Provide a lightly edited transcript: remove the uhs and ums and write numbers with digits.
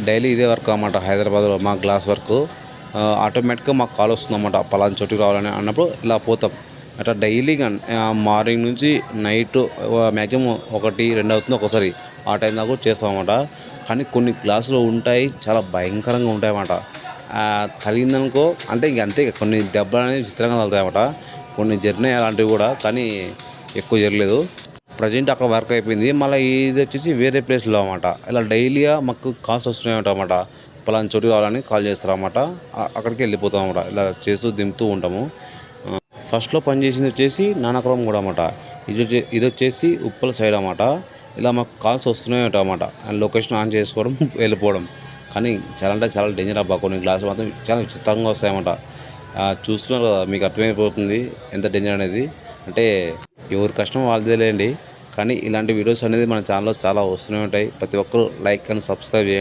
Daily ఇదే work అన్నమాట. హైదరాబాద్లో మా గ్లాస్ వర్క్ ఆటోమేటిక్గా మాకు కాల్ వస్తుందన్నమాట. పలానా చోటుకి రావాలని అన్నప్పుడు ఇలా పోతాం. అట్లా డైలీగా మార్నింగ్ నుంచి నైట్ మ్యాక్సిమం 1, 2 అవుతుంది ఒక్కోసారి. ఆ టైం దాకా కూడా చేస్తామన్నమాట. కానీ కొన్ని గ్లాసులు ఉంటాయి, చాలా భయంకరంగా ఉంటాయన్నమాట. తగిలిందనుకో అంటే ఇంక అంతే, కొన్ని దెబ్బలు అనేవి విచిత్రంగా తగులుతాయన్నమాట. కొన్ని జరిగినాయి అలాంటివి కూడా, కానీ ఎక్కువ జరగలేదు. ప్రజెంట్ అక్కడ వర్క్ అయిపోయింది. మళ్ళీ ఇది వచ్చేసి వేరే ప్లేస్లో అన్నమాట. ఇలా డైలీగా మాకు కాల్స్ వస్తూనే ఉంటాయన్నమాట. పలానా చోటుకి రావాలని కాల్ చేస్తారన్నమాట. అక్కడికి వెళ్ళిపోతాం అన్నమాట. ఇలా చేస్తూ దింపుతూ ఉంటాము. ఫస్ట్‌లో పనిచేసింది వచ్చేసి నానక్రమ్ కూడా అన్నమాట. ఇదొచ్చేసి ఉప్పల్ సైడ్ అన్నమాట. ఇలా మాకు కాల్స్ వస్తూనే ఉంటాయన్నమాట. లొకేషన్ ఆన్ చేసుకోవడం, వెళ్ళిపోవడం. కానీ చాలా అంటే చాలా డేంజర్ అబ్బా! కొన్ని గ్లాసులు మాత్రం చాలా విచిత్రంగా వస్తాయన్నమాట. చూస్తున్నారు కదా, మీకు అర్థమైపోతుంది ఎంత డేంజర్ అనేది. అంటే ఎవరి కష్టం వాళ్ళదేలేండి. కానీ ఇలాంటి వీడియోస్ అనేది మన ఛానల్‌లో చాలా వస్తూనే ఉంటాయి. ప్రతి ఒక్కరు లైక్ అండ్ సబ్స్క్రైబ్ చేయండి.